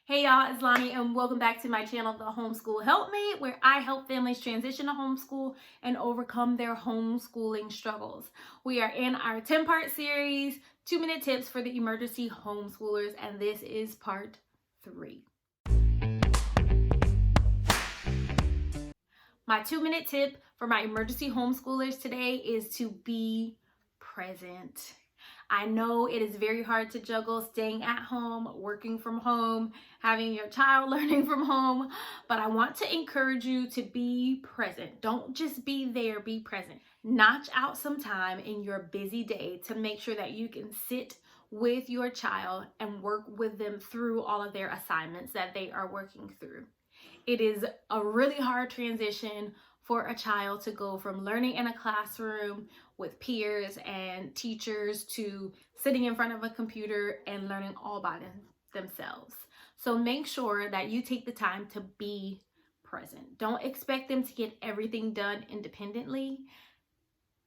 Hey y'all, it's Lonnie and welcome back to my channel, The Homeschool Helpmate, where I help families transition to homeschool and overcome their homeschooling struggles. We are in our 10-part series, 2-minute tips for the emergency homeschoolers, and this is part 3. My 2-minute tip for my emergency homeschoolers today is to be present. I know it is very hard to juggle staying at home, working from home, having your child learning from home, but I want to encourage you to be present. Don't just be there, be present. Notch out some time in your busy day to make sure that you can sit with your child and work with them through all of their assignments that they are working through. It is a really hard transition for a child to go from learning in a classroom with peers and teachers to sitting in front of a computer and learning all by themselves. So make sure that you take the time to be present. Don't expect them to get everything done independently.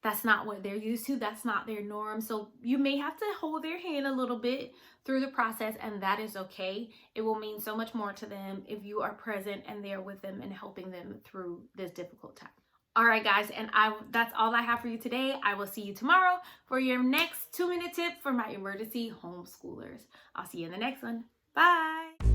That's not what they're used to. That's not their norm. So you may have to hold their hand a little bit through the process, and that is okay. It will mean so much more to them if you are present and there with them and helping them through this difficult time. All right, guys, and that's all I have for you today. I will see you tomorrow for your next 2-minute tip for my emergency homeschoolers. I'll see you in the next one. Bye.